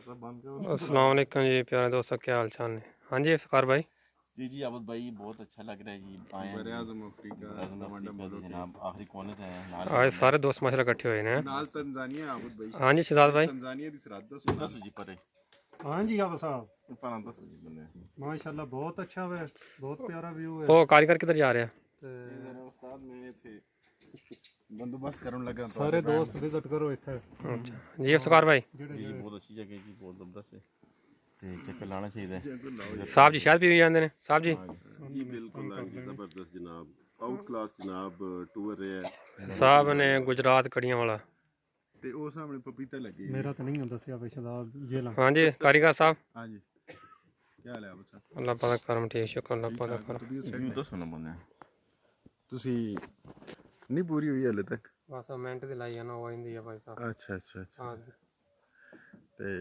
अस्सलाम वालेकुम जी प्यारे दोस्तों, क्या हाल चाल है। हाँ जी इफ्तिखार भाई। जी जी आबद भाई, बहुत अच्छा लग रहा है जी। आज़म अफ्रीका जनाब आखिरी कोने से हैं आज सारे दोस्त माशाल्लाह इकट्ठे हुए हैं। नाल तंजानिया आबद भाई। हाँ जी शहजाद भाई। तंजानिया दी सरहद दसो जी परे हाँ जी आबद साहब, पर दसो जी बने माशाल्लाह बहुत अच्छा है, बहुत प्यारा व्यू है। वो कारीगर किधर जा रहे हैं? जरा उस्ताद मैं थे बंदोबस्त करन लगा सारे दोस्त विजिट करो इत्थे। अच्छा जी इफ्तिखार भाई। जी बहुत अच्छी जगह जी, बहुत जबरदस्त है ते चक्कर लाना चाहिए। साहब जी शायद भी जाते हैं साहब जी। जी बिल्कुल जबरदस्त जनाब, आउट क्लास जनाब टूर है। साहब ने गुजरात कड़ियां वाला। ते ओ सामने पपीता लगे। मेरा तो नहीं होता सी भाई शहजाद ये ला। हाँ जी कारीगर साहब। हां जी, क्या हाल है आबद साहब? अल्लाह पाक करम ठीक, शुक्र अल्लाह पाक करम। जी दसो ना बने ਤੁਸੀਂ नहीं पूरी हुई हले तक? बस मिनट दी लाई है ना वो इंदी है भाई साहब। अच्छा अच्छा अच्छा। हाँ